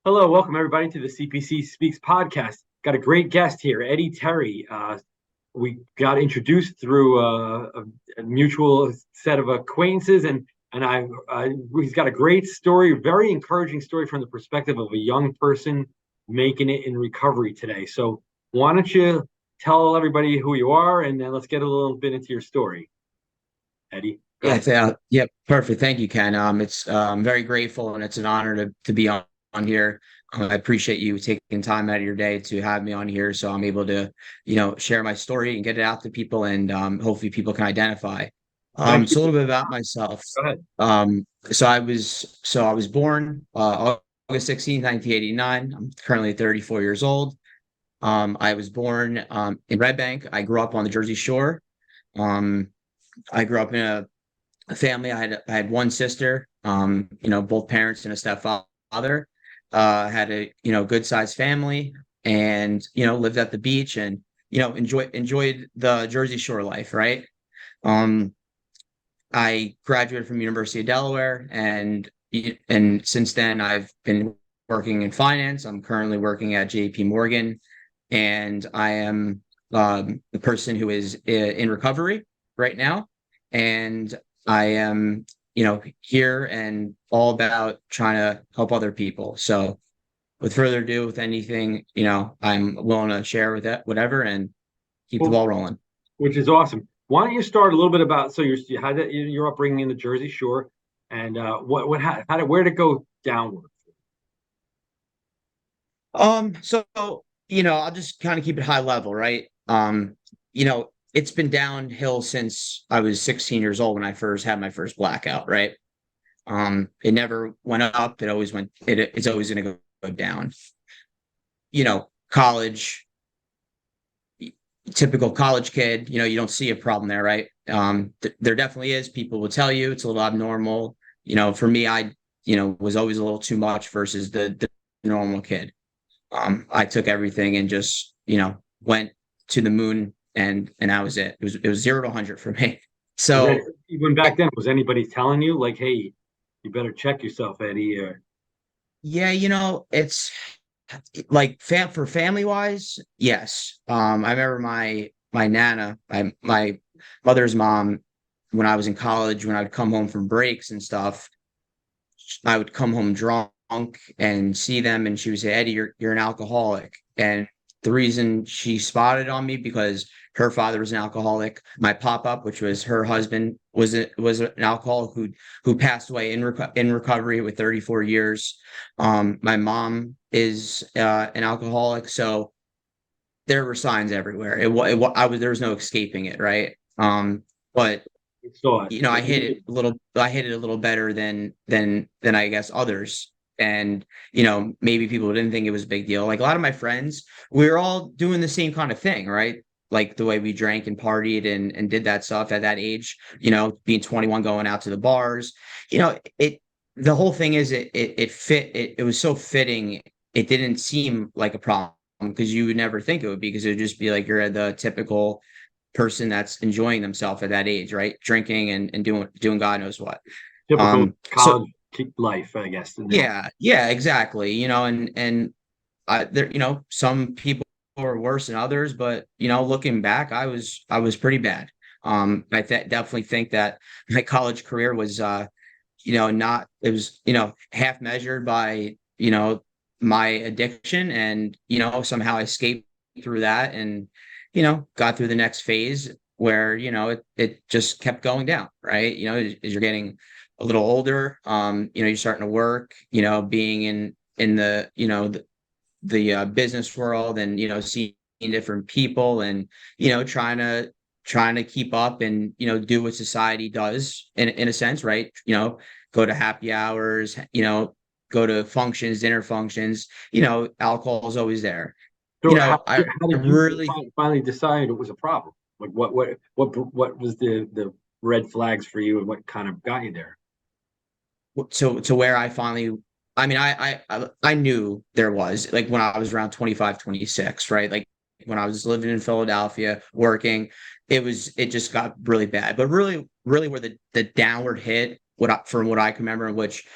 Hello, welcome everybody to the CPC Speaks Podcast. Got a great guest here, Eddie Terry. We got introduced through a mutual set of acquaintances, and he's got a great story, very encouraging story from the perspective of a young person making it in recovery today. So why don't you tell everybody who you are, and then let's get a little bit into your story, Eddie. Go Yeah, ahead. yeah, perfect. Thank you, Ken. It's I'm very grateful and it's an honor to be on here. I appreciate you taking time out of your day to have me on here, so I'm able to, share my story and get it out to people, and hopefully people can identify. Thank you. So a little bit about myself. Go ahead. So I was born August 16th, 1989. I'm currently 34 years old. I was born in Red Bank. I grew up on the Jersey Shore. Um, I grew up in a family. I had one sister, both parents and a stepfather. Had a good sized family, and lived at the beach, and enjoyed the Jersey Shore life, right? Um, I graduated from University of Delaware, and since then I've been working in finance. I'm currently working at JP Morgan, and I am the person who is in recovery right now. And I am, here and all about trying to help other people. So with further ado, with anything, I'm willing to share with that, whatever, and keep the Well, ball rolling. which is awesome. Why don't you start a little bit about you had your upbringing in the Jersey Shore, and how did where did it go downward? So, I'll just kind of keep it high level, right? It's been downhill since I was 16 years old when I first had my first blackout, right? It never went up. It's always going to go down. College, typical college kid, you don't see a problem there, right? There definitely is. People will tell you it's a little abnormal. For me, I, was always a little too much versus the normal kid. I took everything and just, went to the moon, and that was it. It was 0 to 100 for me. Was that So even back then? Was anybody telling you like, "Hey, you better check yourself, Eddie"? Or yeah, it's like for family wise, yes. I remember my nana, my mother's mom, when I was in college, when I would come home from breaks and stuff, I would come home drunk and see them, and she would say, "Eddie, you're an alcoholic." And the reason she spotted on me, because her father was an alcoholic. My pop up, which was her husband, was an alcoholic who passed away in recovery with 34 years. My mom is an alcoholic, so there were signs everywhere. There was no escaping it, right? But you saw it. I hit it a little better than I guess others. And maybe people didn't think it was a big deal. Like a lot of my friends, we were all doing the same kind of thing, right? Like the way we drank and partied and did that stuff at that age, being 21, going out to the bars. It the whole thing is it was so fitting. It didn't seem like a problem because you would never think it would be, because it would just be like you're the typical person that's enjoying themselves at that age, right? Drinking and doing God knows what. Typical So college life, I guess. And then, yeah, exactly. And there, some people are worse than others, but looking back, I was pretty bad. Definitely think that my college career was, not it was, half measured by, my addiction, and somehow I escaped through that, and got through the next phase where it just kept going down, right? As you're getting a little older, you're starting to work, being in the business world, and seeing different people, and trying to keep up, and do what society does in a sense, right? Go to happy hours, go to functions, dinner functions. Alcohol is always there. so I how did you really finally decide it was a problem? Like what was the red flags for you, and what kind of got you there? to where I finally, I mean, I knew there was, like, when I was around 25, 26, right? Like when I was living in Philadelphia working, it just got really bad. But really, really where the downward hit from what I can remember, which,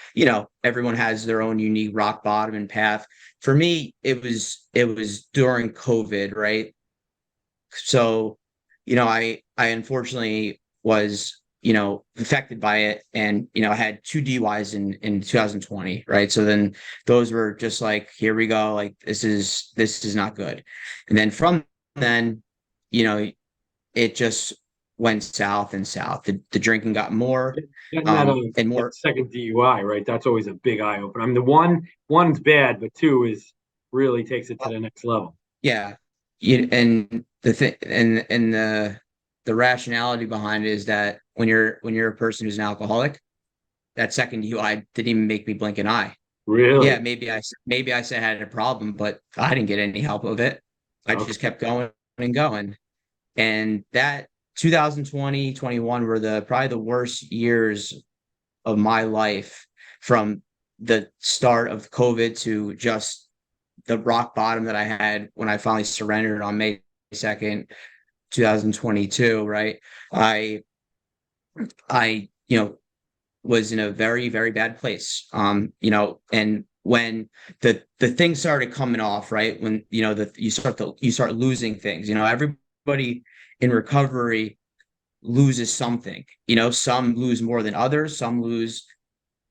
everyone has their own unique rock bottom and path. For me, it was during COVID, right? So, I unfortunately was, affected by it, and, I had two DUIs in 2020, right? So then those were just like, here we go, like this is not good. And then from then, you know, it just went south and south. The drinking got more, Getting that, and that more. second DUI, right? That's always a big eye opener. I mean, one's bad, but two is really takes it to the next level. Yeah. And the thing, and the rationality behind it is that when you're a person who's an alcoholic, that second DUI didn't even make me blink an eye. Yeah, Really? maybe I said I had a problem, but I didn't get any help with it. I just Okay. kept going and going. And that 2020, 21 were probably the worst years of my life, from the start of COVID to just the rock bottom that I had when I finally surrendered on May 2nd, 2022, right? I I was in a very, very bad place. And when the things started coming off, right? When you start losing things, everybody in recovery loses something. Some lose more than others, some lose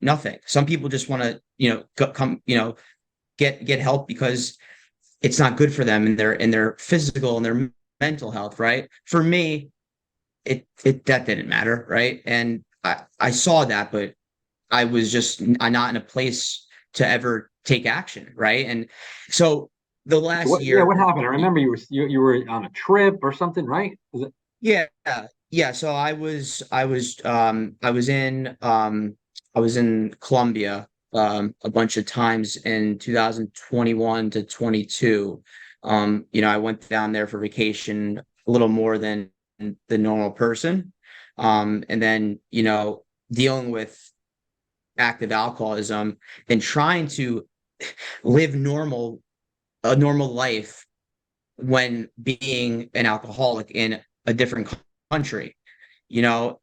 nothing. Some people just want to, come, get help because it's not good for them in their physical and their mental health, right? For me, it that didn't matter, right? And I saw that, but I was just not in a place to ever take action, right? And so the last What? Yeah. year, What happened? I remember you were on a trip or something, right? Was it? yeah, yeah. So I was in Colombia a bunch of times in 2021 to 22. I went down there for vacation a little more than the normal person. And then, dealing with active alcoholism and trying to live a normal life when being an alcoholic in a different country. You know,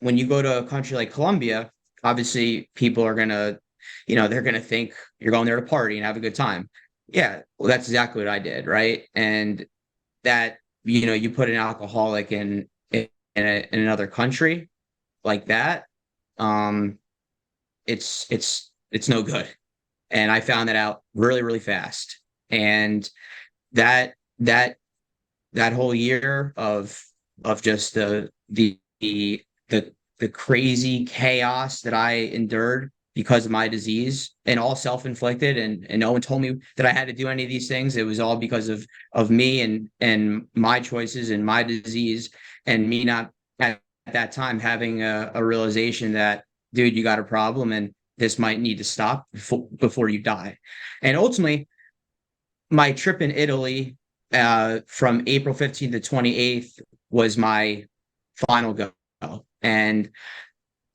when you go to a country like Colombia, obviously people are gonna, they're gonna think you're going there to party and have a good time. Yeah, well, that's exactly what I did, right? And that, you put an alcoholic in another country like that, um, it's no good. And I found that out really, really fast. And that that that whole year of just the crazy chaos that I endured because of my disease, and all self-inflicted, and no one told me that I had to do any of these things. It was all because of me and my choices and my disease, and me not at that time having a realization that, dude, you got a problem and this might need to stop before you die. And ultimately, my trip in Italy, from April 15th to 28th, was my final go. And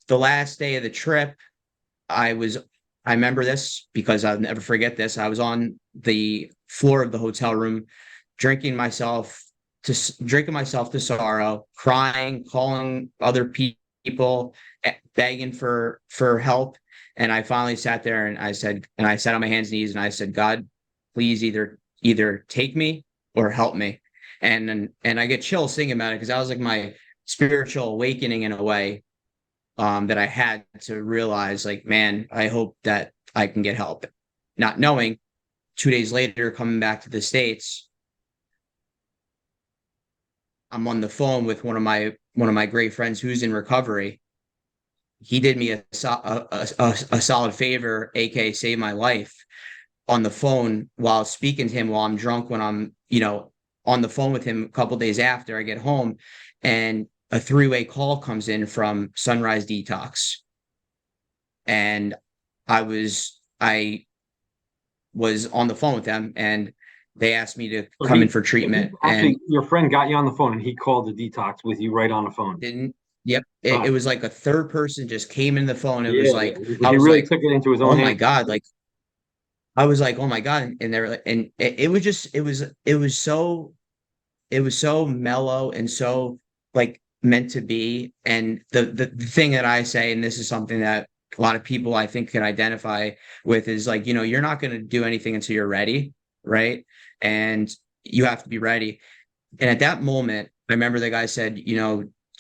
the last day of the trip, I remember this because I'll never forget this. I was on the floor of the hotel room, drinking myself drinking myself to sorrow, crying, calling other people, begging for help. And I finally sat there and I sat on my hands and knees and I said, God, please either take me or help me. And I get chills thinking about it, because that was like my spiritual awakening in a way, that I had to realize, like, man, I hope that I can get help. Not knowing, 2 days later, coming back to the States, I'm on the phone with one of my great friends who's in recovery. He did me a solid favor, aka save my life, on the phone while speaking to him while I'm drunk, when I'm, on the phone with him a couple days after I get home, and a three-way call comes in from Sunrise Detox. And I was on the phone with them, and they asked me to So come in he for treatment, and actually, your friend got you on the phone, and he called the detox with you right on the phone. didn't. Yep. It Wow. was like a third person just came in the phone. It was Yeah, like, I he was really like, took it into his oh own my hands. God. Like, I was like, oh my God. And they were like, and it was just, it was so mellow, and so, like, meant to be. And the thing that I say, and this is something that a lot of people I think can identify with, is like, you're not going to do anything until you're ready, right? And you have to be ready. And at that moment, I remember the guy said, do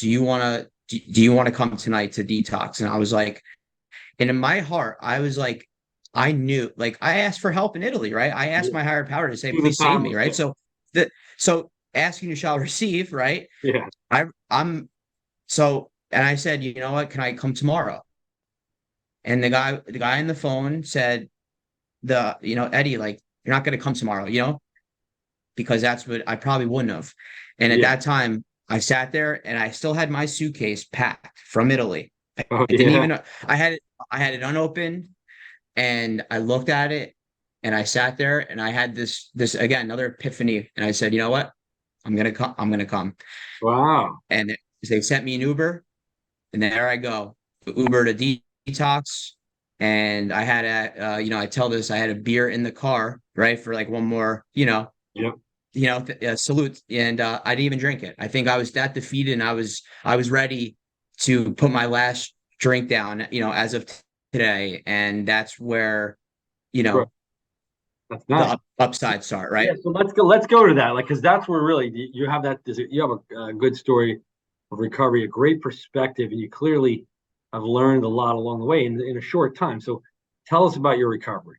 you want to come tonight to Detox? And I was like, and in my heart, I was like, I knew, like, I asked for help in Italy, right? I asked my higher power to say, The please save time me, was right? there. So asking you shall receive, right? Yeah. I'm so, and I said, you know what? Can I come tomorrow? And the guy on the phone said, Eddie, like, you're not going to come tomorrow, because that's what I probably wouldn't have. And at Yeah. that time, I sat there and I still had my suitcase packed from Italy. I Oh, didn't yeah. even, I had it unopened, and I looked at it and I sat there and I had this again, another epiphany. And I said, you know what? I'm going to come. I'm going to come. Wow. And they sent me an Uber, and there I go. Uber to Detox. And I had I tell this, I had a beer in the car, right? For like one more, Yep. salute. And I didn't even drink it. I think I was that defeated, and I was ready to put my last drink down, as of today. And that's where, you Right. know, That's the nice. upside start, Yeah. right? So let's go to that. Like, because that's where really you have you have a good story of recovery, a great perspective, and you clearly have learned a lot along the way in a short time. So tell us about your recovery.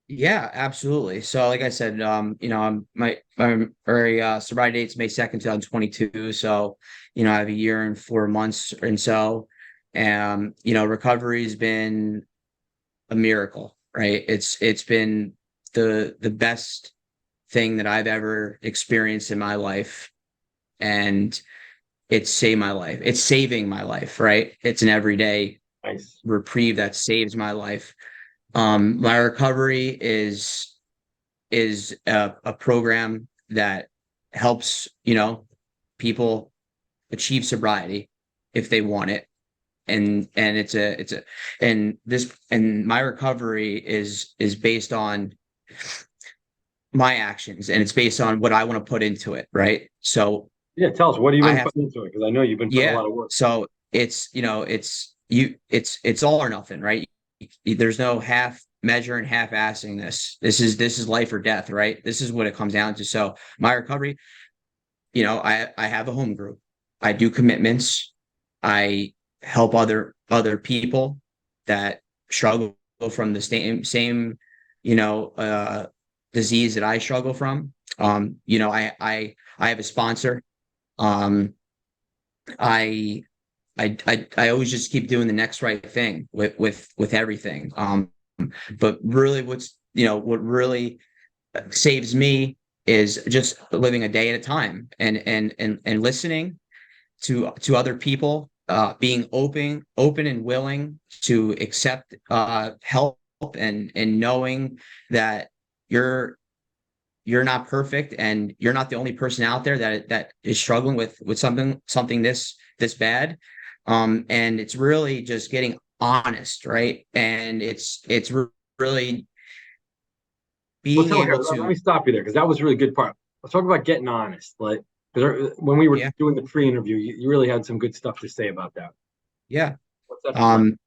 Yeah, absolutely. So, like I said, I'm very sobriety date's May 2nd, 2022. So, I have a year and 4 months, and so, recovery's been a miracle, right? It's been the best thing that I've ever experienced in my life, and it's saved my life. It's saving my life, right? It's an everyday Nice. reprieve that saves my life. My recovery is a program that helps, people achieve sobriety if they want it. And my recovery is based on my actions, and it's based on what I want to put into it, right? So Yeah. Tell us, what have you I been have, putting into it? Because I know you've been putting a yeah. lot of work. So it's all or nothing, right? There's no half measure and half assing this. This is life or death, right? This is what it comes down to. So my recovery, I have a home group. I do commitments. I help other people that struggle from the you know, uh, disease that I struggle from. I have a sponsor. Um, I I always just keep doing the next right thing with everything. But really, what really saves me is just living a day at a time, and listening to other people, being open and willing to accept help, and knowing that you're you're not perfect, and you're not the only person out there that is struggling with something this bad. And it's really just getting honest, right? And it's really Well, being tell able here. Let me to, stop you there because that was a really good part. Let's talk about getting honest. Like, because when we were yeah, doing the pre-interview, you really had some good stuff to say about that. yeah. What's that about? um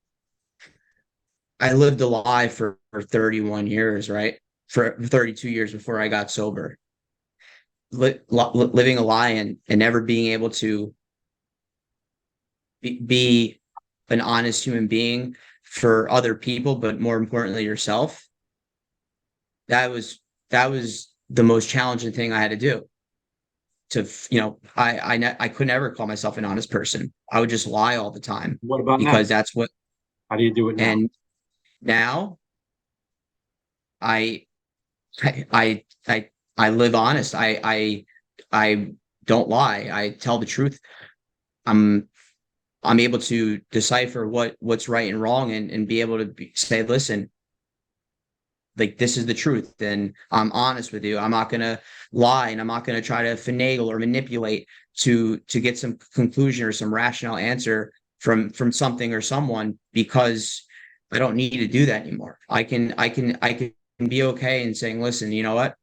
I lived a lie for 31 years, right? For 32 years before I got sober. Living a lie, and never being able to be an honest human being for other people, but more importantly yourself. That was the most challenging thing I had to do. I could never call myself an honest person. I would just lie all the time, What about now? because that's what. How do you do it now? And now I I live honest. I don't lie. I tell the truth. I'm I'm able to decipher what's right and wrong, and be able to say, listen, like, this is the truth, and I'm honest with you. I'm not gonna lie, and I'm not gonna try to finagle or manipulate to get some conclusion or some rational answer from something or someone, because I don't need to do that anymore. I can be okay in saying, listen, you know what?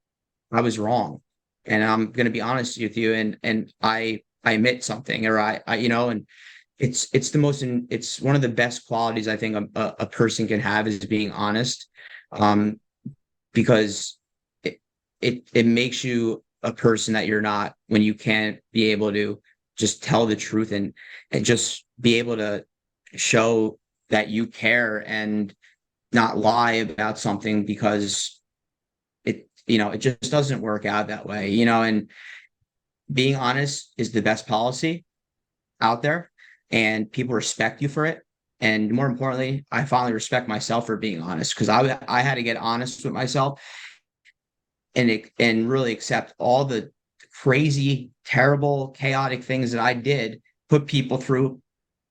I was wrong, and I'm gonna be honest with you, and admit something, or and it's one of the best qualities I think a person can have is being honest, because it makes you a person that you're not when you can't be able to just tell the truth and just be able to show that you care and not lie about something because it just doesn't work out that way, and being honest is the best policy out there, and people respect you for it. And more importantly, I finally respect myself for being honest, because I had to get honest with myself and really accept all the crazy, terrible, chaotic things that I did, put people through,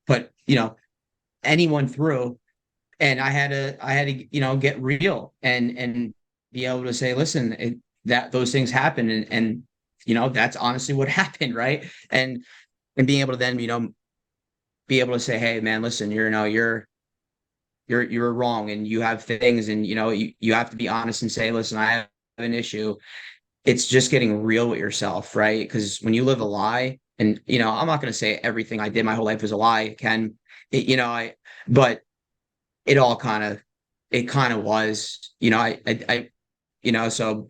put anyone through. And I had to get real and be able to say, listen, that those things happen, and that's honestly what happened, right? And being able to then be able to say, hey man, listen, you're wrong, and you have things, and you have to be honest and say, listen, I have an issue. It's just getting real with yourself, right? Because when you live a lie, and I'm not going to say everything I did my whole life was a lie, Ken. But it kind of was, so Let me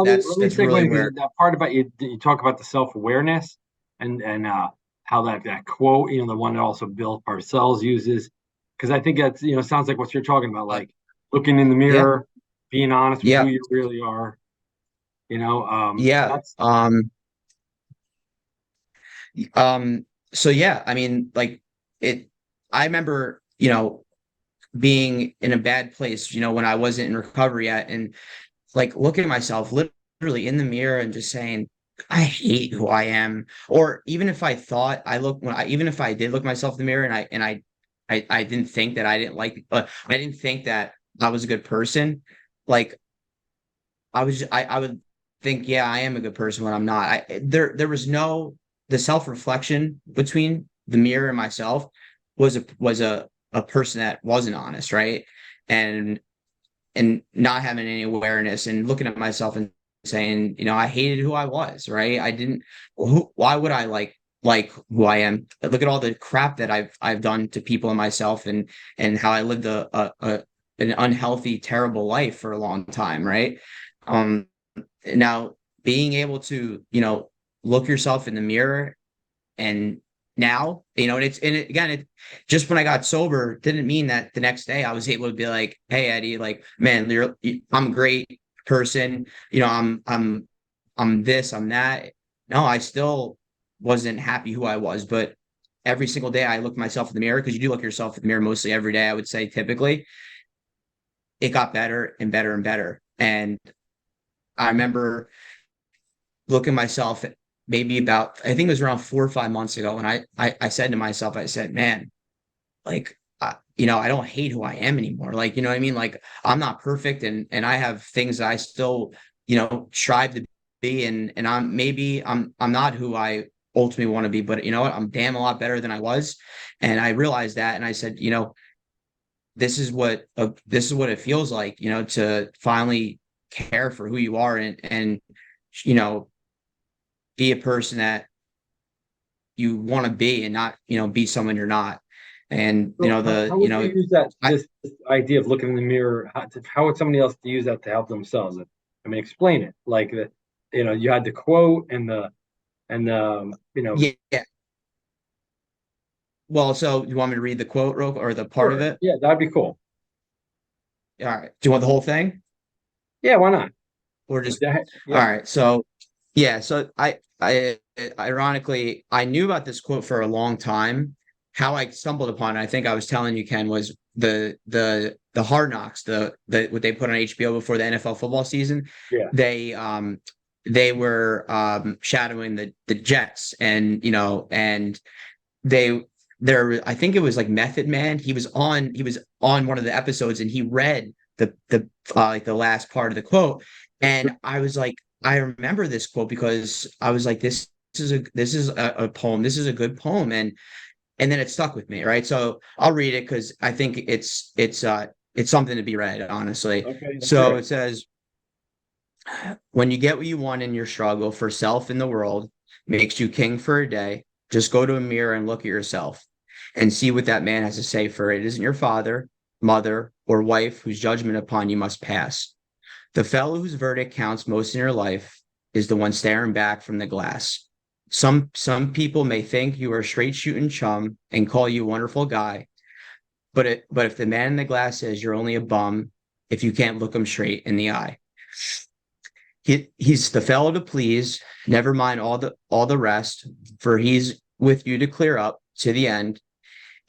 that's segue really into where. that part about you talk about the self-awareness and how that quote, the one that also Bill Parcells uses, because I think that's, sounds like what you're talking about, like looking in the Yeah, mirror, being honest with who yeah, you really are. yeah. That's So yeah, I mean, like it. I remember, being in a bad place, when I wasn't in recovery yet, and like looking at myself literally in the mirror and just saying, I hate who I am. Or even if I thought I look when I even if I did look myself in the mirror and I didn't think that I didn't like, I didn't think that I was a good person. Like I would think, yeah, I am a good person when I'm not. There was no the self-reflection between the mirror and myself was a person that wasn't honest, right? And not having any awareness and looking at myself and saying, I hated who I was, right? I didn't why would I like who I am? Look at all the crap that I've done to people and myself, and how I lived an unhealthy, terrible life for a long time, right? Um Now being able to, look yourself in the mirror, and now, again, just when I got sober didn't mean that the next day I was able to be like, hey Eddie, like, man, I'm a great person, I'm this, I'm that. No, I still wasn't happy who I was, but every single day I look myself in the mirror, because you do look yourself in the mirror mostly every day, I would say typically, it got better and better and better. And I remember looking myself maybe about, I think it was around 4 or 5 months ago, and I said to myself, I said, man, like, I don't hate who I am anymore. Like, you know what I mean? Like, I'm not perfect, and I have things that I still, strive to be, and I'm not who I ultimately want to be, but you know what? I'm damn a lot better than I was. And I realized that, and I said, this is what it feels like, to finally care for who you are, and you know be a person that you want to be, and not be someone you're not. And so how would you use that I this idea of looking in the mirror? How would somebody else use that to help themselves? I mean, explain it. Like that, you had the quote and yeah. Well, so you want me to read the quote or the part of sure, it? yeah, that'd be cool. All right, do you want the whole thing, Yeah, why not? or just all Yeah. right? So yeah, so I ironically, I knew about this quote for a long time. How I stumbled upon it, I think I was telling you, Ken, was the Hard Knocks, the what they put on HBO before the NFL football season. Yeah. They were shadowing the Jets, and they I think it was like Method Man. He was on one of the episodes, and he read the like the last part of the quote, and I was like, I remember this quote because I was like, this is a poem. This is a good poem, and then it stuck with me, right? So I'll read it because I think it's something to be read, honestly. Okay, let's hear So it. it says, when you get what you want in your struggle for self in the world, makes you king for a day, just go to a mirror and look at yourself and see what that man has to say, for it isn't your father, mother, or wife whose judgment upon you must pass. The fellow whose verdict counts most in your life is the one staring back from the glass. Some people may think you are a straight shooting chum and call you a wonderful guy, but if the man in the glass says you're only a bum, if you can't look him straight in the eye. He's the fellow to please. Never mind all the rest, for he's with you to clear up to the end,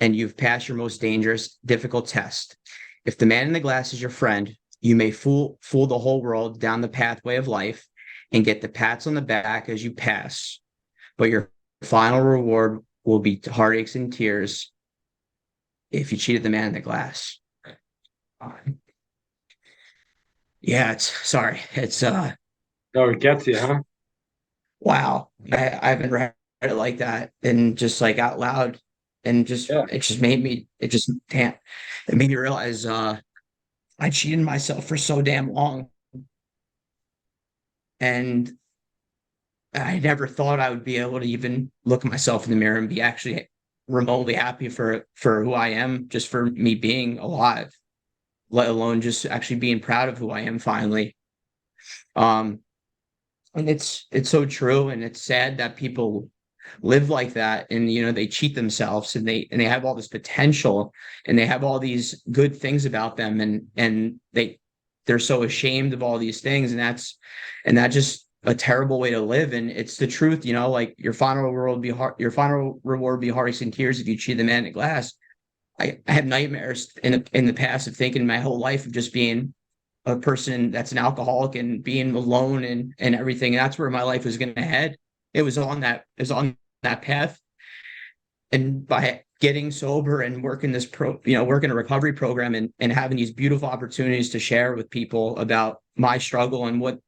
and you've passed your most dangerous, difficult test. If the man in the glass is your friend, you may fool the whole world down the pathway of life and get the pats on the back as you pass, but your final reward will be heartaches and tears if you cheated the man in the glass. Yeah, it's Oh, it gets you, huh? wow. I haven't read it like that and just like out loud, and just Yeah. it just made me it made me realize I cheated myself for so damn long, and I never thought I would be able to even look at myself in the mirror and be actually remotely happy for who I am, just for me being alive, let alone just actually being proud of who I am finally. Um, and it's so true, and it's sad that people live like that, and they cheat themselves, and they have all this potential, and they have all these good things about them, and they're so ashamed of all these things, and that's just a terrible way to live. And it's the truth, like your final reward will be heartaches and tears if you cheat the man in the glass. I have nightmares in the past of thinking my whole life of just being a person that's an alcoholic and being alone and everything. And that's where my life was going to head. It was on that path. And by getting sober and working working a recovery program, and having these beautiful opportunities to share with people about my struggle and what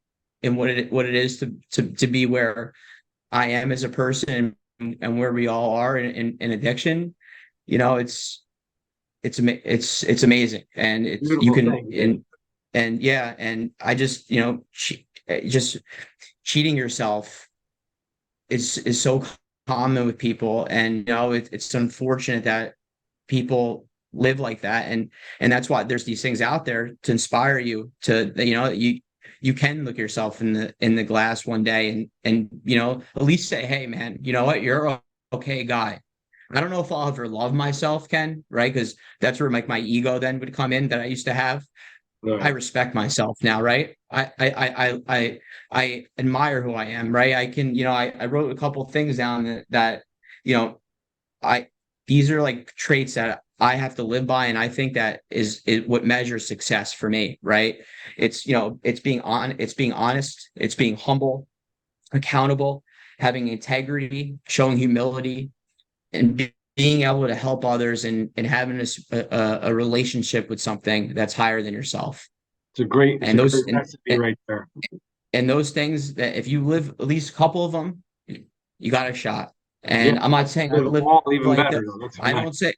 it is to be where I am as a person, and where we all are in addiction, it's amazing. And you Beautiful can, thing. and yeah, and I just, just cheating yourself is so common with people. And it's unfortunate that people live like that, and that's why there's these things out there to inspire you to, you can look yourself in the glass one day, and at least say, hey man, you know what, you're a okay guy. I don't know if I'll ever love myself, Ken, right? Because that's where my ego then would come in, that I used to have. I Right. respect myself now, right? I admire who I am, right? I can, I wrote a couple of things down that you know I these are like traits that I have to live by, and I think that is what measures success for me, right? It's being honest, it's being humble, accountable, having integrity, showing humility, and being able to help others, and having a relationship with something that's higher than yourself. It's a And great recipe right there. those things, that if you live at least a couple of them, you got a shot. Yeah, And I'm not saying I live live all even like better that. though. That's I nice. don't say,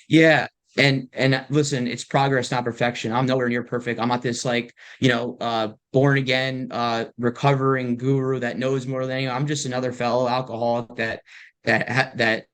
yeah. And listen, it's progress, not perfection. I'm nowhere near perfect. I'm not this born again, recovering guru that knows more than anyone. I'm just another fellow alcoholic that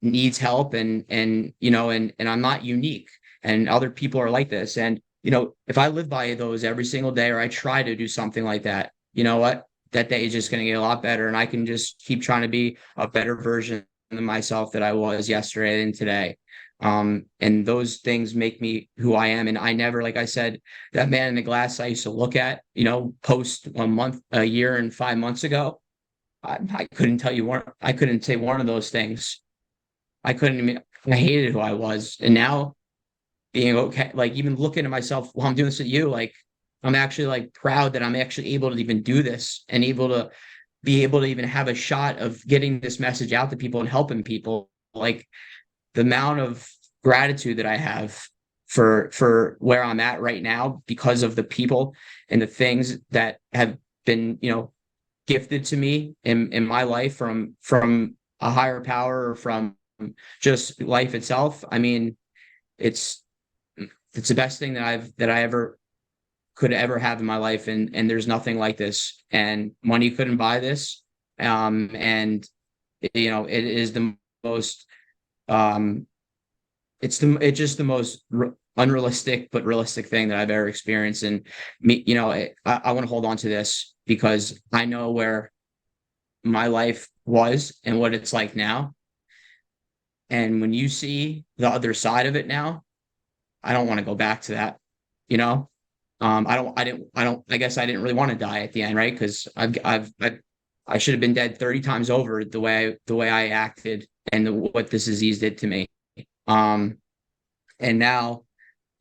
needs help, and I'm not unique, and other people are like this. And if I live by those every single day, or I try to do something like that, you know what, that day is just going to get a lot better, and I can just keep trying to be a better version of myself that I was yesterday and today. And those things make me who I am. And I never, like I said, that man in the glass I used to look at, post a year and 5 months ago, I couldn't tell you one. I couldn't say one of those things. I couldn't even, I hated who I was. And now, being okay, like even looking at myself while I'm doing this with you, like I'm actually like proud that I'm actually able to even do this, and able to even have a shot of getting this message out to people and helping people. Like the amount of gratitude that I have for where I'm at right now, because of the people and the things that have been, gifted to me in my life from a higher power, or from just life itself. I mean, it's it's the best thing that I ever could ever have in my life, and there's nothing like this, and money couldn't buy this. And it is the most it's just the most unrealistic but realistic thing that I've ever experienced. And me, I want to hold on to this because I know where my life was and what it's like now. And when you see the other side of it now, I don't want to go back to that, you know? I guess I didn't really want to die at the end, right? Because I should have been dead 30 times over the way I acted and what this disease did to me. And now,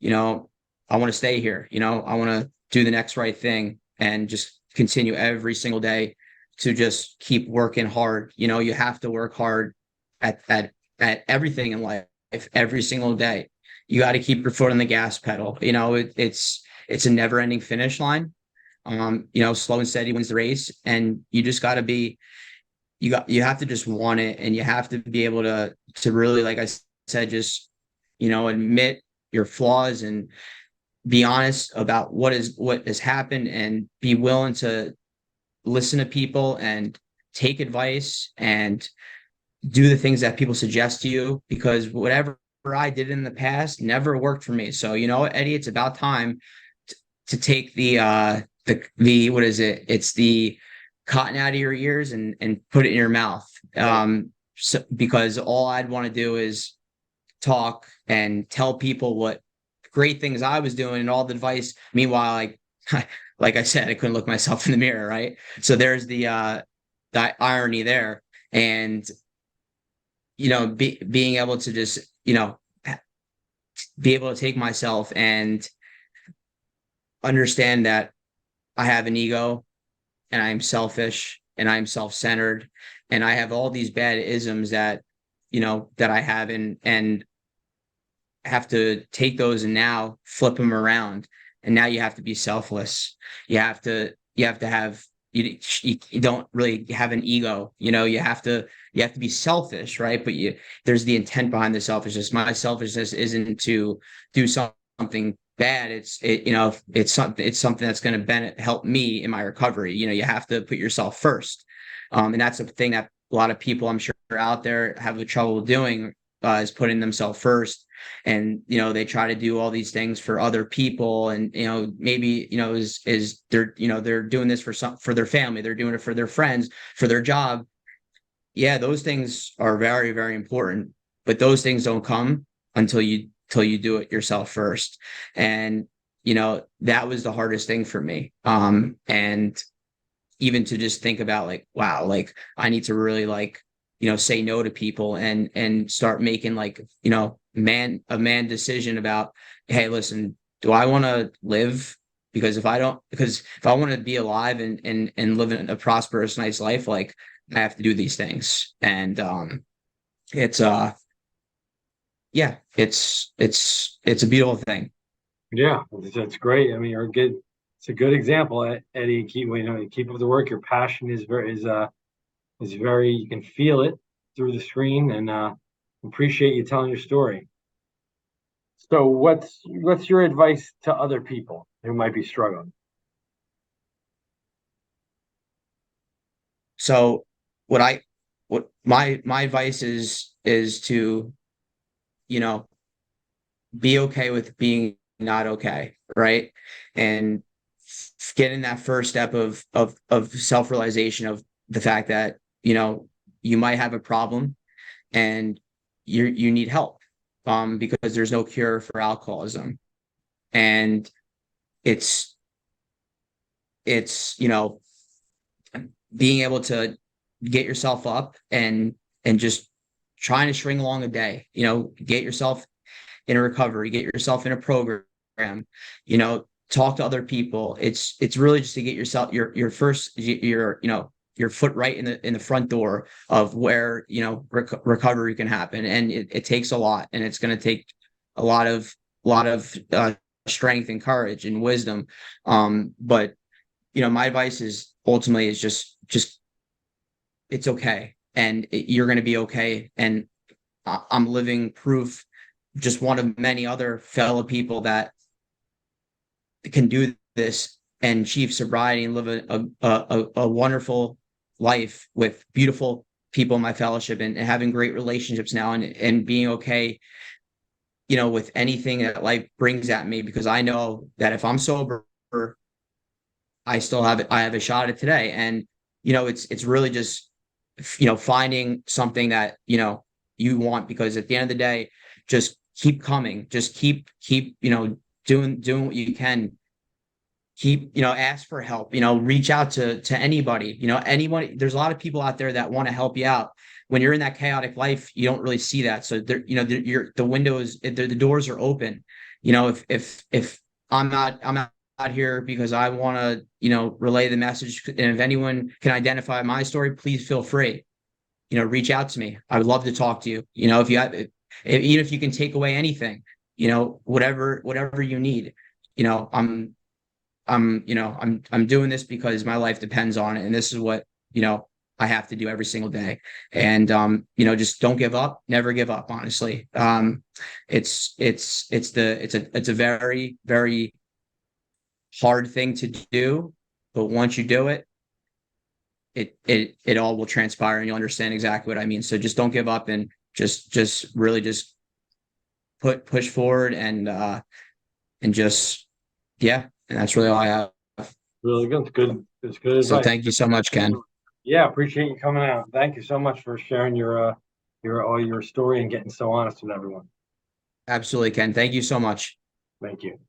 I want to stay here, I want to do the next right thing and just continue every single day to just keep working hard. You have to work hard at everything in life every single day. You got to keep your foot on the gas pedal. It's a never ending finish line. Slow and steady wins the race. And you just got to you have to just want it. And you have to be able to really, like I said, just, admit your flaws and be honest about what has happened and be willing to listen to people and take advice and do the things that people suggest to you, because whatever I did in the past never worked for me. So, Eddie, it's about time to take the what is it? It's the cotton out of your ears and put it in your mouth. Because all I'd want to do is talk and tell people what great things I was doing and all the advice. Meanwhile, like I said, I couldn't look myself in the mirror, right? So there's the irony there. And being able to just be able to take myself and understand that I have an ego and I'm selfish and I'm self-centered and I have all these bad isms that I have and have to take those and now flip them around. And now you have to be selfless. You have to have, you don't really have an ego, you have to be selfish, right? But there's the intent behind the selfishness. My selfishness isn't to do something bad. It's something that's going to help me in my recovery. You have to put yourself first. And that's the thing that a lot of people, I'm sure, out there have trouble doing, is putting themselves first. And they try to do all these things for other people, and maybe is they're doing this for their family, they're doing it for their friends, for their job. Yeah, those things are very, very important, but those things don't come until you do it yourself first. And that was the hardest thing for me. And even to just think about wow, I need to really say no to people and start making a man decision about, hey, listen, do I want to live? Because if I want to be alive and live in a prosperous, nice life, I have to do these things. And it's a beautiful thing. Yeah, that's great. I mean, it's a good example, Eddie. Keep up the work. Your passion is very, you can feel it through the screen, and appreciate you telling your story. So what's your advice to other people who might be struggling? So what my advice is to, be okay with being not okay, right? And getting that first step of self-realization of the fact that, you might have a problem and you need help, because there's no cure for alcoholism. And it's being able to get yourself up and just trying to string along a day, get yourself in a recovery, get yourself in a program, talk to other people. It's really just to get yourself your foot right in the front door of where recovery can happen. And it takes a lot, and it's going to take a lot of strength and courage and wisdom. But my advice is ultimately is just it's okay, and you're going to be okay. And I'm living proof, just one of many other fellow people that can do this and achieve sobriety and live a wonderful life with beautiful people in my fellowship, and having great relationships now, and being okay, with anything that life brings at me, because I know that if I'm sober, I still have it. I have a shot at today. And, it's really just, finding something that, you want, because at the end of the day, just keep coming, just keep, doing what you can, keep, ask for help, reach out to anybody, anyone. There's a lot of people out there that want to help you out. When you're in that chaotic life, you don't really see that. So there, the windows, the doors are open. If I'm not out here because I want to, relay the message. And if anyone can identify my story, please feel free, reach out to me. I would love to talk to you. If you have, even if you can take away anything, whatever you need, I'm doing this because my life depends on it. And this is what, I have to do every single day. And, just don't give up, never give up. Honestly. It's a very, very hard thing to do, but once you do it, it all will transpire, and you'll understand exactly what I mean. So just don't give up, and just really just push forward, and just, yeah. And that's really all I have. Really good. It's good. It's good advice. So thank you so much, Ken. Yeah, appreciate you coming out. Thank you so much for sharing your all your story and getting so honest with everyone. Absolutely, Ken. Thank you so much. Thank you.